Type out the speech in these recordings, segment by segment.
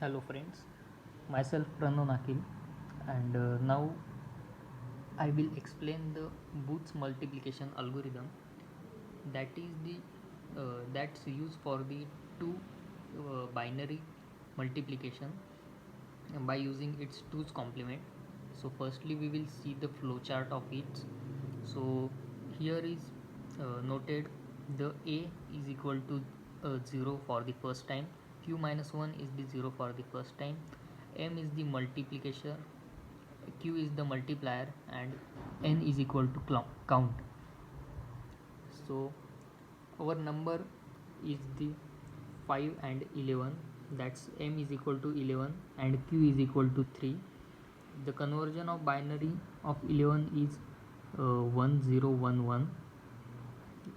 Hello friends, myself Prano Nakil, and now I will explain the Booth's multiplication algorithm that's used for the two binary multiplication by using its two's complement. So firstly we will see the flowchart of it. So here is noted the a is equal to 0 for the first time, q minus 1 is the 0 for the first time, m is the multiplication, q is the multiplier, and n is equal to count. So our number is the 5 and 11, that's m is equal to 11 and q is equal to 3. The conversion of binary of 11 is 1011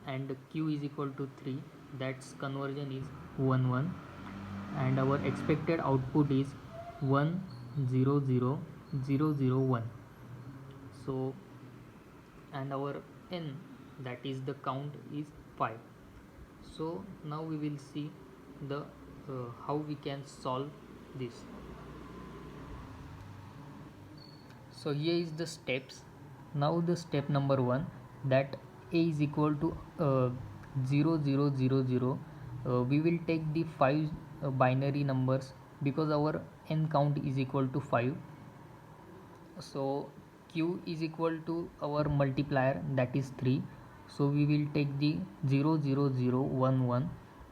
and q is equal to 3, that's conversion is 11, and our expected output is 100001. So and our n, that is the count, is 5. So now we will see the how we can solve this. So here is the steps. Now the step number 1, that a is equal to 0000, we will take the 5 binary numbers because our n count is equal to 5. So q is equal to our multiplier, that is 3, so we will take the 00011,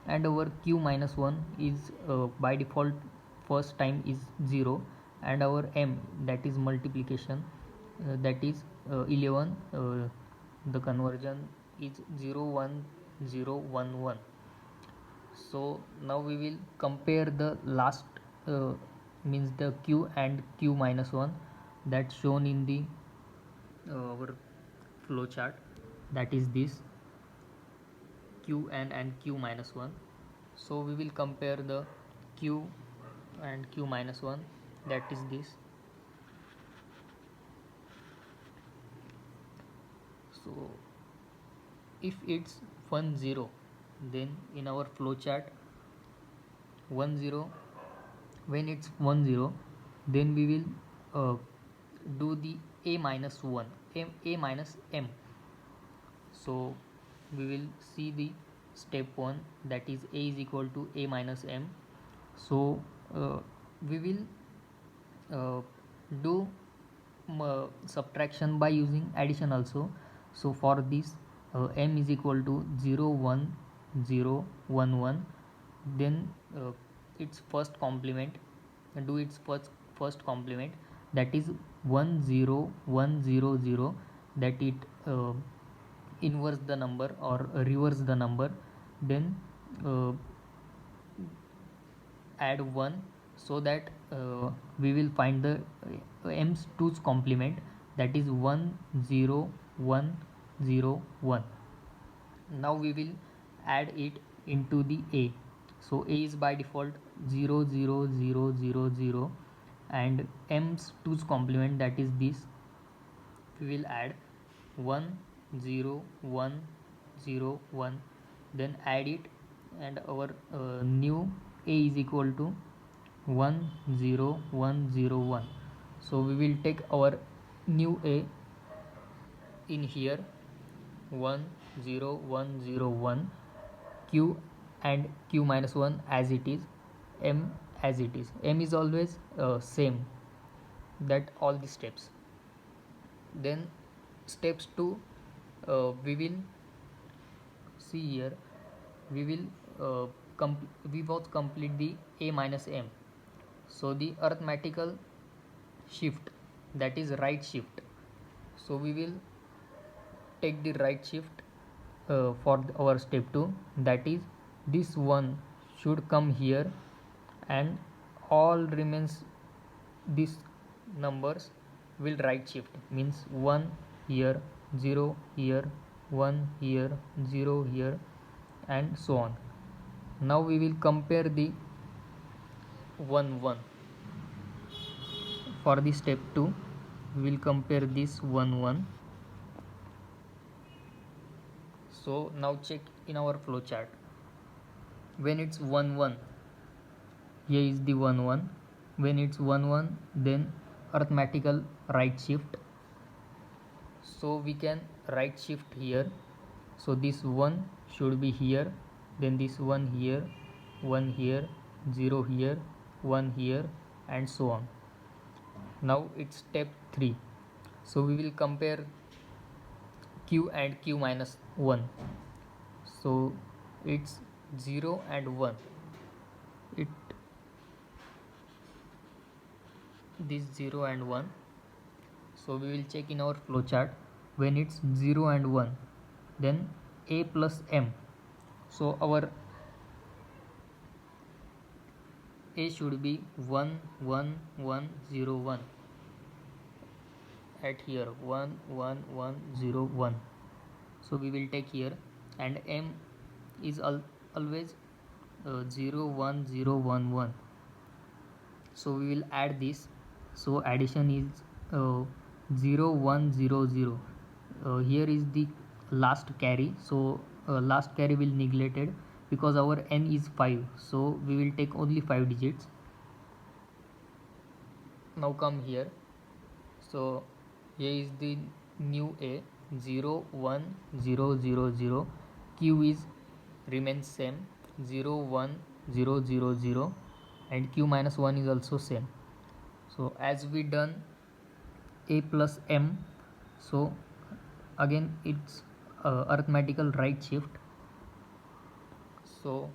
and our q minus 1 is by default first time is 0, and our m, that is multiplication, that is 11, the conversion is 01011. So now we will compare the last means the q and q minus 1, that's shown in the our flow chart, that is this q and q minus 1. So we will compare the q and q minus 1, that is this. So if it's 10, then in our flow chart 10, when it's 10, then we will do the a minus 1, a minus m. So we will see the step 1, that is a is equal to a minus m. So we will uh, do subtraction by using addition also. So for this m is equal to 01011, then its first complement, do its first complement, that is 10100, that it inverse the number or reverse the number, then uh, add 1, so that we will find the m's 2's complement, that is 10101. Now we will add it into the a. So a is by default 00000, and m's 2's complement, that is this, we will add 10101, then add it, and our new a is equal to 10101. So we will take our new a in here, 10101, q and q minus 1 as it is, m as it is, m is always same, that all the steps. Then steps 2, we will see here, we will we both complete the a minus m. So the arithmetical shift, that is right shift, so we will take the right shift for our step 2, that is this one should come here, and all remains these numbers will right shift, means 1 here, 0 here, 1 here, 0 here, and so on. Now we will compare the 1 1 for the step 2, we will compare this 1 1. So now check in our flow chart, when it's 1 1, here is the 1 1. When it's 1 1, then arithmetical right shift, so we can right shift here. So this 1 should be here, then this 1 here, 1 here, 0 here, 1 here, and so on. Now it's step 3. So we will compare q and q minus 1. So it's 0 and 1. It this 0 and 1. So we will check in our flowchart. When it's 0 and 1, then a plus m. So our a should be 1 1 1 0 1. At here 1 1 1 0 1. So we will take here, and m is always 0 1 0 1 1. So we will add this. So addition is 0 1 0 0. Here is the last carry, so last carry will neglected because our n is 5, so we will take only 5 digits. Now come here. So here is the new a 0 1 0 0 0. Q is remains same 0 1 0 0 0, and q minus 1 is also same. So as we done a plus m, so again it's arithmetical right shift. So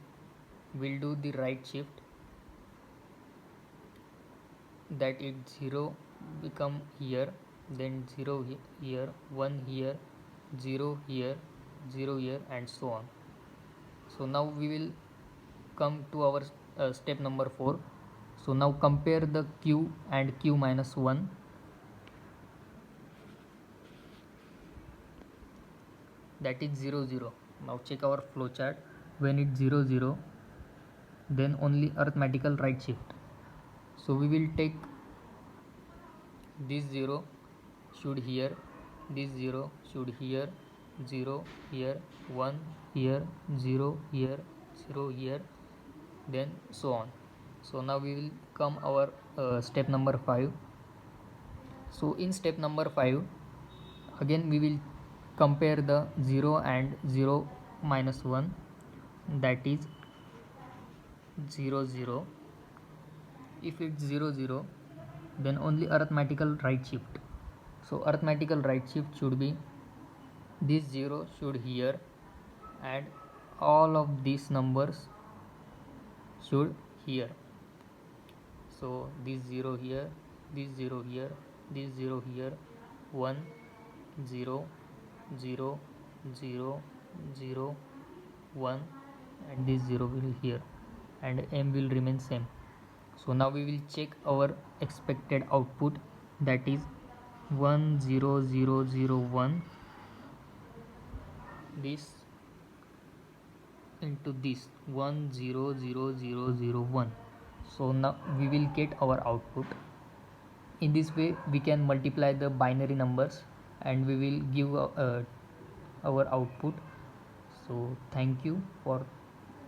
we'll do the right shift, that it 0 become here, then 0 here, 1 here, 0 here, 0 here, and so on. So now we will come to our step number 4. So now compare the q and q minus 1. That is 0 0. Now check our flowchart. When it's 0 0, then only arithmetical right shift. So we will take this 0 should here, this 0 should here, 0 here, 1 here, 0 here, 0 here, then so on. So now we will come our step number 5. So in step number 5, again we will compare the 0 and 0 minus 1, that is 0 0. If it's 0 0, then only arithmetical right shift. So arithmetical right shift should be this 0 should here, and all of these numbers should here. So this 0 here, this 0 here, this 0 here, 1 0 0 0 0 1, and this 0 will here, and m will remain same. So now we will check our expected output, that is 1 0 0 0 1, this into this 1 0 0 0 0 1. So now we will get our output. In this way we can multiply the binary numbers and we will give our output. So thank you for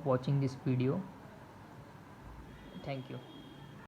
watching this video. Thank you.